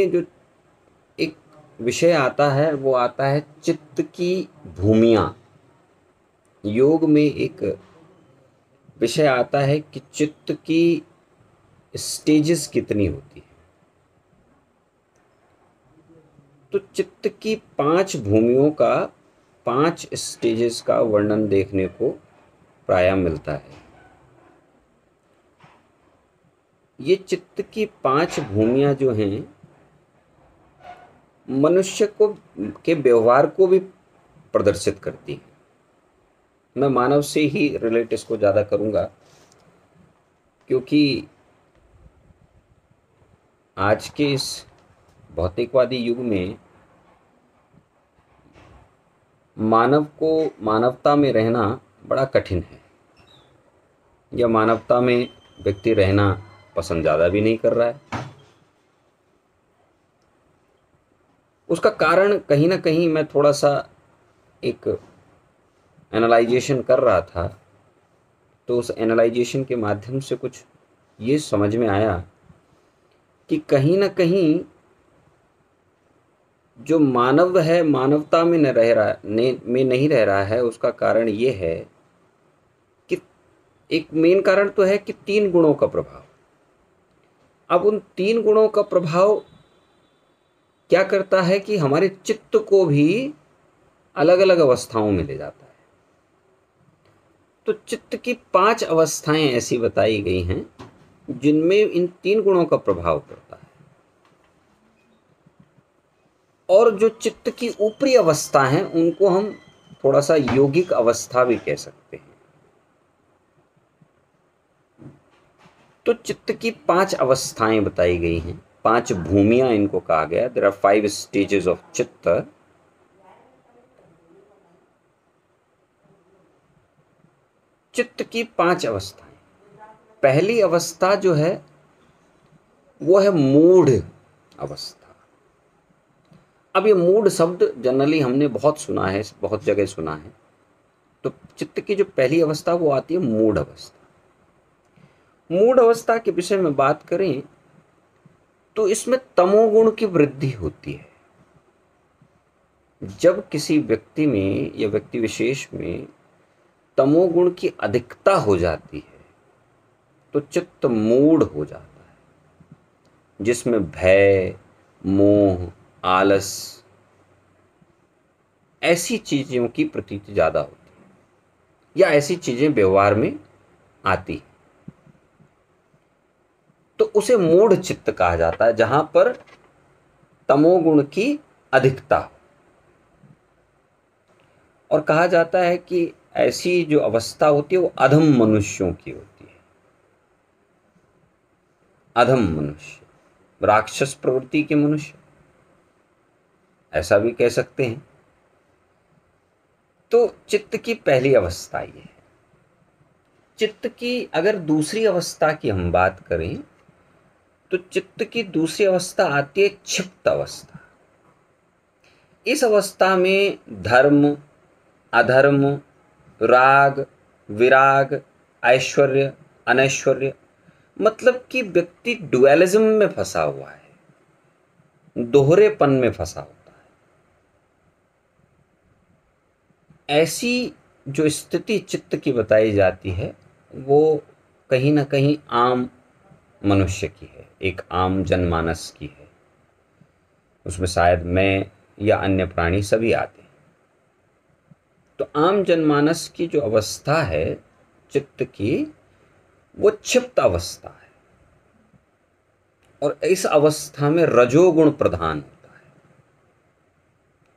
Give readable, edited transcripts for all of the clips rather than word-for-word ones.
जो एक विषय आता है वो आता है चित्त की भूमियाँ। योग में एक विषय आता है कि चित्त की स्टेजेस कितनी होती है। तो चित्त की 5 भूमियों का 5 स्टेजेस का वर्णन देखने को प्रायः मिलता है। ये चित्त की 5 भूमियाँ जो हैं मनुष्य को के व्यवहार को भी प्रदर्शित करती है। मैं मानव से ही रिलेट इसको ज़्यादा करूँगा, क्योंकि आज के इस भौतिकवादी युग में मानव को मानवता में रहना बड़ा कठिन है, या मानवता में व्यक्ति रहना पसंद ज़्यादा भी नहीं कर रहा है। उसका कारण कहीं ना कहीं मैं थोड़ा सा एक एनालाइजेशन कर रहा था, तो उस एनालाइजेशन के माध्यम से कुछ ये समझ में आया कि कहीं ना कहीं जो मानव है मानवता में में नहीं रह रहा है। उसका कारण ये है कि एक मेन कारण तो है कि 3 गुणों का प्रभाव। अब उन 3 गुणों का प्रभाव क्या करता है कि हमारे चित्त को भी अलग अलग अवस्थाओं में ले जाता है। तो चित्त की 5 अवस्थाएं ऐसी बताई गई हैं जिनमें इन 3 गुणों का प्रभाव पड़ता है। और जो चित्त की ऊपरी अवस्था है उनको हम थोड़ा सा योगिक अवस्था भी कह सकते हैं। तो चित्त की 5 अवस्थाएं बताई गई हैं, 5 भूमियां इनको कहा गया। देयर आर 5 स्टेजेस ऑफ चित्त। चित्त की 5 अवस्थाएं। पहली अवस्था जो है वो है मूढ़ अवस्था। अब ये मूढ़ शब्द जनरली हमने बहुत सुना है, बहुत जगह सुना है। तो चित्त की जो पहली अवस्था वो आती है मूढ़ अवस्था। मूढ़ अवस्था के विषय में बात करें तो इसमें तमोगुण की वृद्धि होती है। जब किसी व्यक्ति में या व्यक्ति विशेष में तमोगुण की अधिकता हो जाती है तो चित्त मूढ़ हो जाता है, जिसमें भय, मोह, आलस ऐसी चीजों की प्रतीति ज्यादा होती है, या ऐसी चीजें व्यवहार में आती है। तो उसे मूढ़ चित्त कहा जाता है, जहां पर तमोगुण की अधिकता हो। और कहा जाता है कि ऐसी जो अवस्था होती है वो अधम मनुष्यों की होती है। अधम मनुष्य, राक्षस प्रवृत्ति के मनुष्य, ऐसा भी कह सकते हैं। तो चित्त की पहली अवस्था ये है। चित्त की अगर दूसरी अवस्था की हम बात करें तो चित्त की दूसरी अवस्था आती है क्षिप्त अवस्था। इस अवस्था में धर्म, अधर्म, राग, विराग, ऐश्वर्य, अनैश्वर्य, मतलब कि व्यक्ति डुअलिज्म में फंसा हुआ है, दोहरेपन में फंसा होता है। ऐसी जो स्थिति चित्त की बताई जाती है वो कहीं ना कहीं आम मनुष्य की है, एक आम जनमानस की है। उसमें शायद मैं या अन्य प्राणी सभी आते हैं। तो आम जनमानस की जो अवस्था है चित्त की, वो क्षिप्त अवस्था है। और इस अवस्था में रजोगुण प्रधान होता है,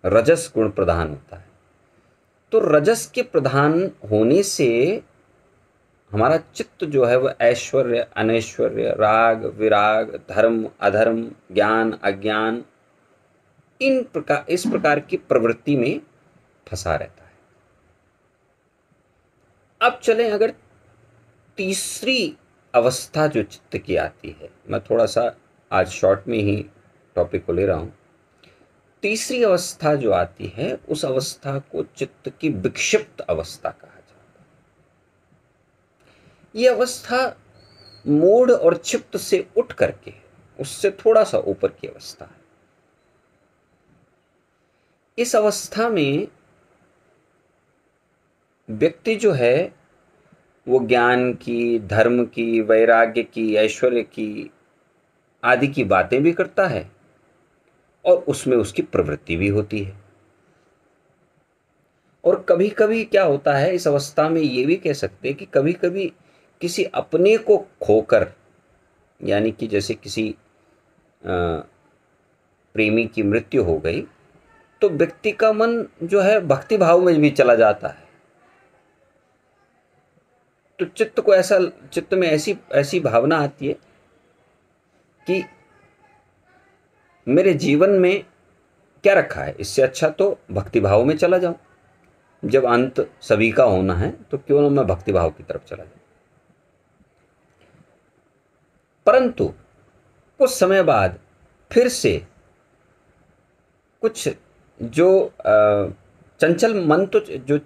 रजस गुण प्रधान होता है। तो रजस के प्रधान होने से हमारा चित्त जो है वह ऐश्वर्य, अनैश्वर्य, राग, विराग, धर्म, अधर्म, ज्ञान, अज्ञान, इस प्रकार की प्रवृत्ति में फंसा रहता है। अब चलें अगर तीसरी अवस्था जो चित्त की आती है, मैं थोड़ा सा आज शॉर्ट में ही टॉपिक को ले रहा हूं। तीसरी अवस्था जो आती है उस अवस्था को चित्त की विक्षिप्त अवस्था कहा जाता है। यह अवस्था मूढ़ और क्षिप्त से उठ करके उससे थोड़ा सा ऊपर की अवस्था है। इस अवस्था में व्यक्ति जो है वो ज्ञान की, धर्म की, वैराग्य की, ऐश्वर्य की आदि की बातें भी करता है और उसमें उसकी प्रवृत्ति भी होती है। और कभी कभी क्या होता है, इस अवस्था में ये भी कह सकते हैं कि कभी कभी किसी अपने को खोकर, यानी कि जैसे किसी प्रेमी की मृत्यु हो गई तो व्यक्ति का मन जो है भक्ति भाव में भी चला जाता है। तो चित्त में ऐसी ऐसी भावना आती है कि मेरे जीवन में क्या रखा है, इससे अच्छा तो भक्ति भाव में चला जाऊं। जब अंत सभी का होना है तो क्यों ना मैं भक्ति भाव की तरफ चला जाऊं। परंतु कुछ समय बाद फिर से कुछ जो चंचल मन, तो जो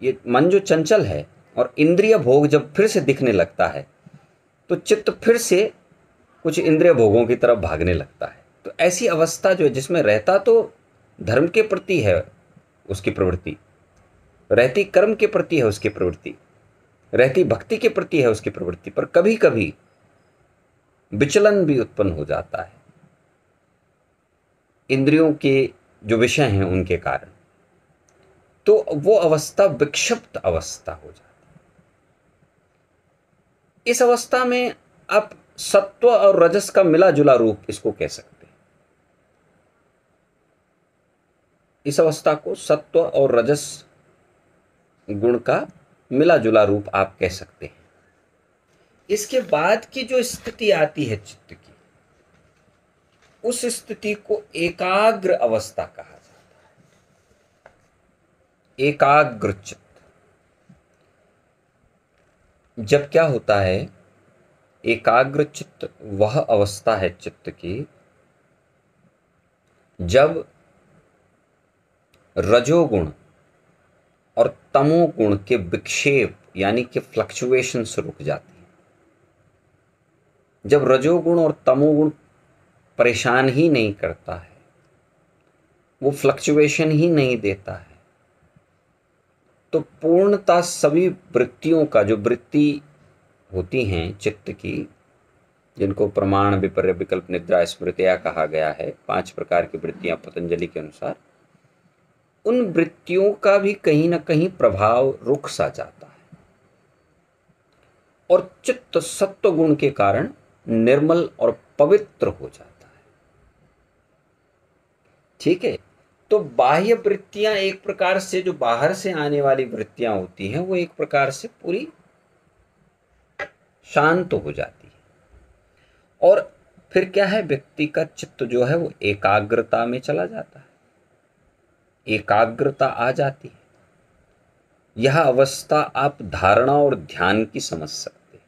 ये मन जो चंचल है और इंद्रिय भोग जब फिर से दिखने लगता है तो चित्त फिर से कुछ इंद्रिय भोगों की तरफ भागने लगता है। तो ऐसी अवस्था जो है, जिसमें रहता तो धर्म के प्रति है उसकी प्रवृत्ति, रहती कर्म के प्रति है उसकी प्रवृत्ति, रहती भक्ति के प्रति है उसकी प्रवृत्ति, पर कभी कभी विचलन भी उत्पन्न हो जाता है इंद्रियों के जो विषय हैं उनके कारण। तो वो अवस्था विक्षिप्त अवस्था हो जाती है। इस अवस्था में आप सत्व और रजस का मिला जुला रूप इसको कह सकते हैं। इस अवस्था को सत्व और रजस गुण का मिला जुला रूप आप कह सकते हैं। इसके बाद की जो स्थिति आती है चित्त की, उस स्थिति को एकाग्र अवस्था कहा जाता है। एकाग्र चित्त। जब क्या होता है, एकाग्र चित्त वह अवस्था है चित्त की जब रजोगुण और तमोगुण के विक्षेप यानी कि फ्लक्चुएशंस रुक जाती है। जब रजोगुण और तमोगुण परेशान ही नहीं करता है, वो फ्लक्चुएशन ही नहीं देता है, तो पूर्णता सभी वृत्तियों का, जो वृत्ति होती हैं चित्त की, जिनको प्रमाण, विपर्य, विकल्प, निद्रा, स्मृतिया कहा गया है, 5 प्रकार की वृत्तियां पतंजलि के अनुसार, उन वृत्तियों का भी कहीं ना कहीं प्रभाव रुक सा जाता है और चित्त सत्व गुण के कारण निर्मल और पवित्र हो जाता है। ठीक है। तो बाह्य वृत्तियां एक प्रकार से, जो बाहर से आने वाली वृत्तियां होती हैं, वो एक प्रकार से पूरी शांत हो जाती है और फिर क्या है, व्यक्ति का चित्त जो है वो एकाग्रता में चला जाता है, एकाग्रता आ जाती है। यह अवस्था आप धारणा और ध्यान की समझ सकते हैं।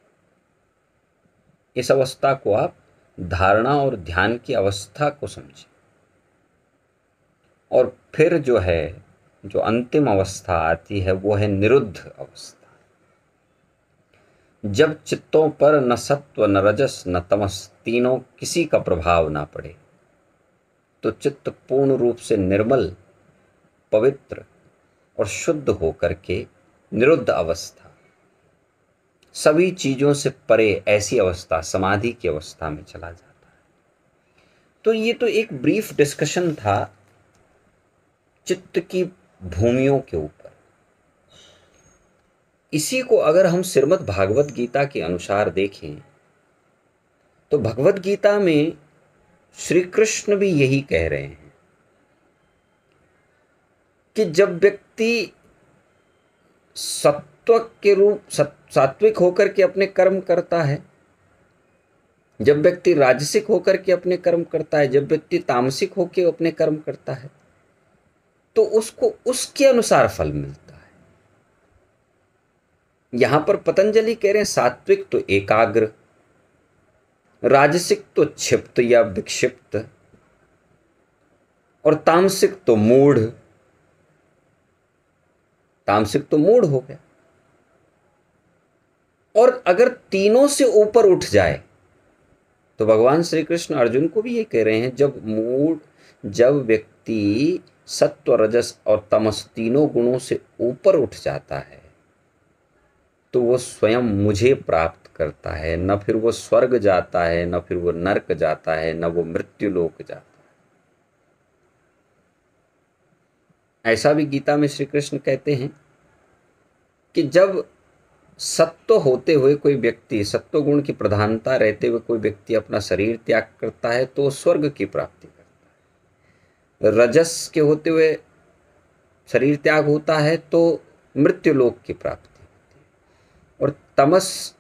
इस अवस्था को आप धारणा और ध्यान की अवस्था को समझें। और फिर जो है, जो अंतिम अवस्था आती है वो है निरुद्ध अवस्था। जब चित्तों पर न सत्व न रजस न तमस, तीनों किसी का प्रभाव ना पड़े, तो चित्त पूर्ण रूप से निर्मल, पवित्र और शुद्ध होकर के निरुद्ध अवस्था, सभी चीजों से परे ऐसी अवस्था, समाधि की अवस्था में चला जाता है। तो ये तो एक ब्रीफ डिस्कशन था चित्त की भूमियों के ऊपर। इसी को अगर हम श्रीमद् भागवत गीता के अनुसार देखें तो भगवत गीता में श्री कृष्ण भी यही कह रहे हैं कि जब व्यक्ति सत्व के रूप, सात्विक होकर के अपने कर्म करता है, जब व्यक्ति राजसिक होकर के अपने कर्म करता है, जब व्यक्ति तामसिक होकर अपने कर्म करता है, तो उसको उसके अनुसार फल मिलता है। यहां पर पतंजलि कह रहे हैं सात्विक तो एकाग्र, राजसिक तो क्षिप्त या विक्षिप्त, और तामसिक तो मूढ़। तामसिक तो मूढ़ हो गया। और अगर तीनों से ऊपर उठ जाए तो भगवान श्री कृष्ण अर्जुन को भी ये कह रहे हैं, जब व्यक्ति सत्व, रजस और तमस तीनों गुणों से ऊपर उठ जाता है तो वो स्वयं मुझे प्राप्त करता है। न फिर वो स्वर्ग जाता है, न फिर वो नरक जाता है, न वो मृत्यु लोक जाता है। ऐसा भी गीता में श्री कृष्ण कहते हैं कि जब सत्व होते हुए कोई व्यक्ति, सत्व गुण की प्रधानता रहते हुए कोई व्यक्ति अपना शरीर त्याग करता है तो स्वर्ग की प्राप्ति करता है। रजस के होते हुए शरीर त्याग होता है तो मृत्यु लोक की प्राप्ति होती है, और तमस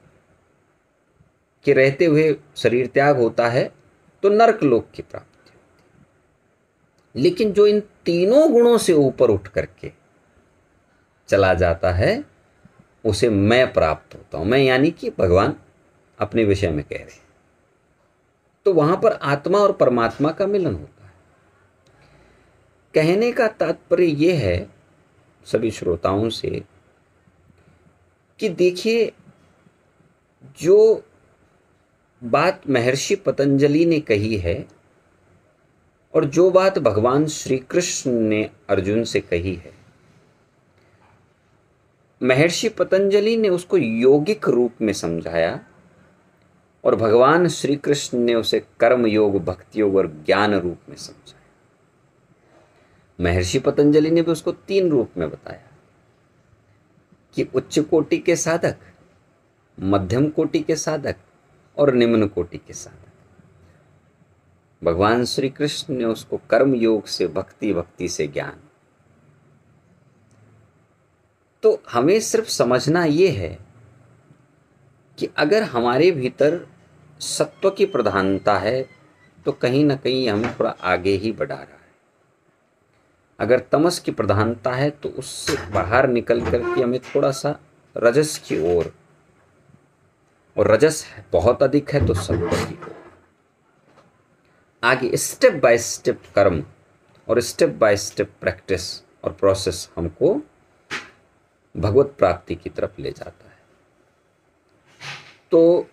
के रहते हुए शरीर त्याग होता है तो नरक लोक की प्राप्ति होती है। लेकिन जो इन तीनों गुणों से ऊपर उठ करके चला जाता है उसे मैं प्राप्त होता हूं। मैं यानी कि भगवान अपने विषय में कह रहे हैं। तो वहां पर आत्मा और परमात्मा का मिलन होता है। कहने का तात्पर्य यह है सभी श्रोताओं से कि देखिए, जो बात महर्षि पतंजलि ने कही है और जो बात भगवान श्री कृष्ण ने अर्जुन से कही है, महर्षि पतंजलि ने उसको यौगिक रूप में समझाया और भगवान श्री कृष्ण ने उसे कर्म योग, भक्ति योग और ज्ञान रूप में समझाया। महर्षि पतंजलि ने भी उसको 3 रूप में बताया कि उच्च कोटि के साधक, मध्यम कोटि के साधक और निम्न कोटि के साधक। भगवान श्री कृष्ण ने उसको कर्म योग से भक्ति, भक्ति से ज्ञान। तो हमें सिर्फ समझना ये है कि अगर हमारे भीतर सत्व की प्रधानता है तो कहीं ना कहीं हमें थोड़ा आगे ही बढ़ा रहा है। अगर तमस की प्रधानता है तो उससे बाहर निकल करके हमें थोड़ा सा रजस की ओर, और रजस बहुत अधिक है तो सत्व की ओर आगे स्टेप बाय स्टेप कर्म और स्टेप बाय स्टेप प्रैक्टिस और प्रोसेस हमको भगवत प्राप्ति की तरफ ले जाता है। तो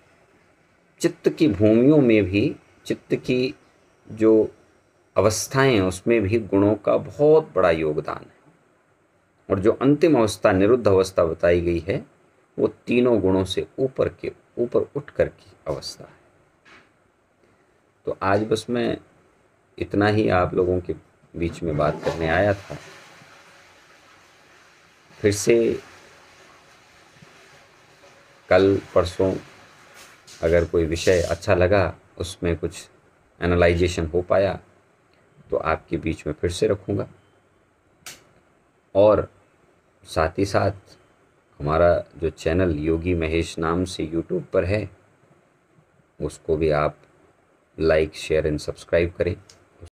चित्त की भूमियों में भी, चित्त की जो अवस्थाएं हैं उसमें भी गुणों का बहुत बड़ा योगदान है। और जो अंतिम अवस्था, निरुद्ध अवस्था बताई गई है, वो तीनों गुणों से ऊपर उठ कर की अवस्था है। तो आज बस मैं इतना ही आप लोगों के बीच में बात करने आया था। फिर से कल परसों अगर कोई विषय अच्छा लगा, उसमें कुछ एनालाइजेशन हो पाया तो आपके बीच में फिर से रखूँगा। और साथ ही साथ हमारा जो चैनल योगी महेश नाम से यूट्यूब पर है, उसको भी आप लाइक, शेयर एंड सब्सक्राइब करें।